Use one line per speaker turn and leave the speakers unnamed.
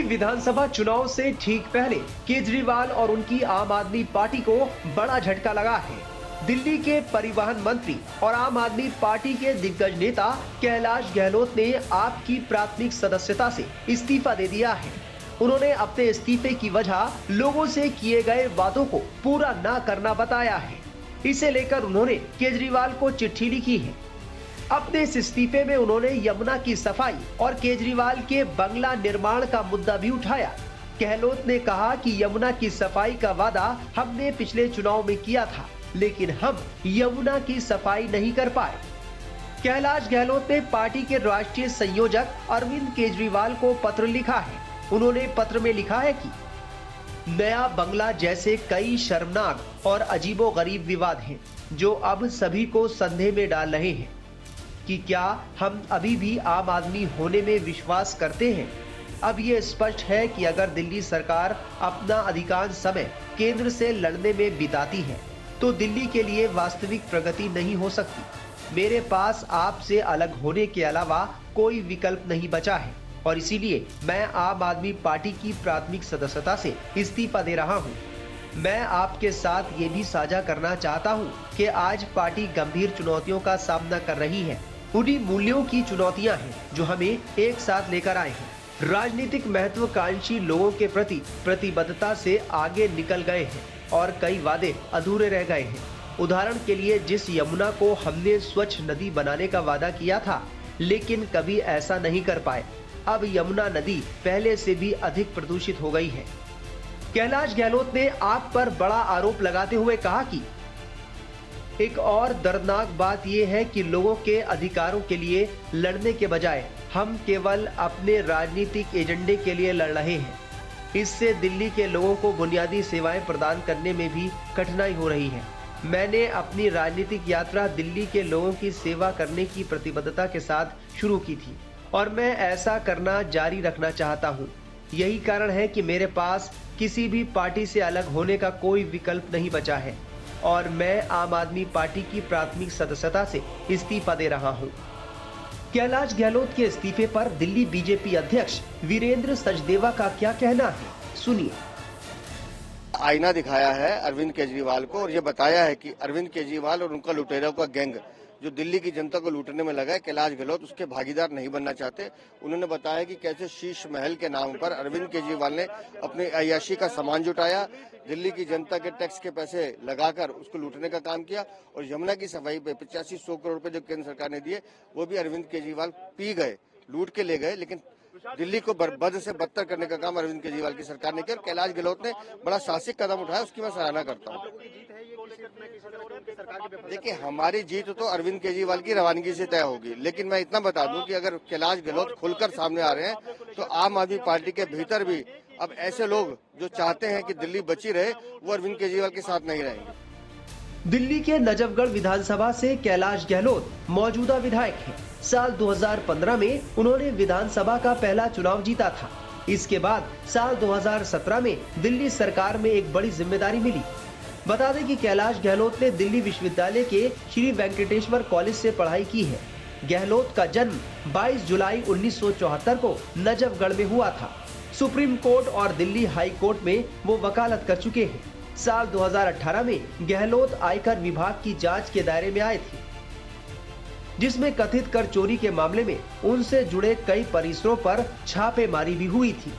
विधानसभा चुनाव से ठीक पहले केजरीवाल और उनकी आम आदमी पार्टी को बड़ा झटका लगा है। दिल्ली के परिवहन मंत्री और आम आदमी पार्टी के दिग्गज नेता कैलाश गहलोत ने आप की प्राथमिक सदस्यता से इस्तीफा दे दिया है। उन्होंने अपने इस्तीफे की वजह लोगों से किए गए वादों को पूरा न करना बताया है। इसे लेकर उन्होंने केजरीवाल को चिट्ठी लिखी है। अपने इस इस्तीफे में उन्होंने यमुना की सफाई और केजरीवाल के बंगला निर्माण का मुद्दा भी उठाया। गहलोत ने कहा कि यमुना की सफाई का वादा हमने पिछले चुनाव में किया था, लेकिन हम यमुना की सफाई नहीं कर पाए। कैलाश गहलोत ने पार्टी के राष्ट्रीय संयोजक अरविंद केजरीवाल को पत्र लिखा है। उन्होंने पत्र में लिखा है कि नया बंगला जैसे कई शर्मनाक और अजीबोगरीब विवाद हैं, जो अब सभी को संदेह में डाल रहे हैं कि क्या हम अभी भी आम आदमी होने में विश्वास करते हैं। अब ये स्पष्ट है कि अगर दिल्ली सरकार अपना अधिकांश समय केंद्र से लड़ने में बिताती है, तो दिल्ली के लिए वास्तविक प्रगति नहीं हो सकती। मेरे पास आपसे अलग होने के अलावा कोई विकल्प नहीं बचा है और इसीलिए मैं आम आदमी पार्टी की प्राथमिक सदस्यता से इस्तीफा दे रहा हूँ। मैं आपके साथ ये भी साझा करना चाहता हूँ कि आज पार्टी गंभीर चुनौतियों का सामना कर रही है। उन्हीं मूल्यों की चुनौतियां हैं जो हमें एक साथ लेकर आए हैं। राजनीतिक महत्वाकांक्षी लोगों के प्रति प्रतिबद्धता से आगे निकल गए हैं और कई वादे अधूरे रह गए हैं। उदाहरण के लिए, जिस यमुना को हमने स्वच्छ नदी बनाने का वादा किया था, लेकिन कभी ऐसा नहीं कर पाए, अब यमुना नदी पहले से भी अधिक प्रदूषित हो गई है। कैलाश गहलोत ने आप पर बड़ा आरोप लगाते हुए कहा कि एक और दर्दनाक बात यह है कि लोगों के अधिकारों के लिए लड़ने के बजाय हम केवल अपने राजनीतिक एजेंडे के लिए लड़ रहे हैं। इससे दिल्ली के लोगों को बुनियादी सेवाएं प्रदान करने में भी कठिनाई हो रही है। मैंने अपनी राजनीतिक यात्रा दिल्ली के लोगों की सेवा करने की प्रतिबद्धता के साथ शुरू की थी और मैं ऐसा करना जारी रखना चाहता हूँ। यही कारण है कि मेरे पास किसी भी पार्टी से अलग होने का कोई विकल्प नहीं बचा है और मैं आम आदमी पार्टी की प्राथमिक सदस्यता से इस्तीफा दे रहा हूं। कैलाश गहलोत के इस्तीफे पर दिल्ली बीजेपी अध्यक्ष वीरेंद्र सचदेवा का क्या कहना है, सुनिए।
आईना दिखाया है अरविंद केजरीवाल को और ये बताया है कि अरविंद केजरीवाल और उनका लुटेरों का गैंग जो दिल्ली की जनता को लूटने में लगा है, कैलाश गहलोत उसके भागीदार नहीं बनना चाहते। उन्होंने बताया कि कैसे शीश महल के नाम पर अरविंद केजरीवाल ने अपने अय्याशी का सामान जुटाया, दिल्ली की जनता के टैक्स के पैसे लगाकर उसको लूटने का काम किया और यमुना की सफाई पे 85-100 करोड़ रुपए जो केंद्र सरकार ने दिए, वो भी अरविंद केजरीवाल पी गए, लूट के ले गए। लेकिन दिल्ली को बद से बदतर करने का काम अरविंद केजरीवाल की सरकार ने किया और कैलाश गहलोत ने बड़ा साहसिक कदम उठाया, उसकी मैं सराहना करता हूँ। देखिए, हमारी जीत तो अरविंद केजरीवाल की रवानगी से तय होगी, लेकिन मैं इतना बता दूं कि अगर कैलाश गहलोत खुलकर सामने आ रहे हैं तो आम आदमी पार्टी के भीतर भी अब ऐसे लोग जो चाहते हैं कि दिल्ली बची रहे, वो अरविंद केजरीवाल के साथ नहीं रहेंगे।
दिल्ली के नजफगढ़ विधानसभा से कैलाश गहलोत मौजूदा विधायक हैं। साल 2015 में उन्होंने विधानसभा का पहला चुनाव जीता था। इसके बाद साल 2017 में दिल्ली सरकार में एक बड़ी जिम्मेदारी मिली। बता दें कि कैलाश गहलोत ने दिल्ली विश्वविद्यालय के श्री वेंकटेश्वर कॉलेज से पढ़ाई की है। गहलोत का जन्म 22 जुलाई 1974 को नजफगढ़ में हुआ था। सुप्रीम कोर्ट और दिल्ली हाई कोर्ट में वो वकालत कर चुके हैं। साल 2018 में गहलोत आयकर विभाग की जांच के दायरे में आए थे, जिसमें कथित कर चोरी के मामले में उनसे जुड़े कई परिसरों पर छापेमारी भी हुई थी।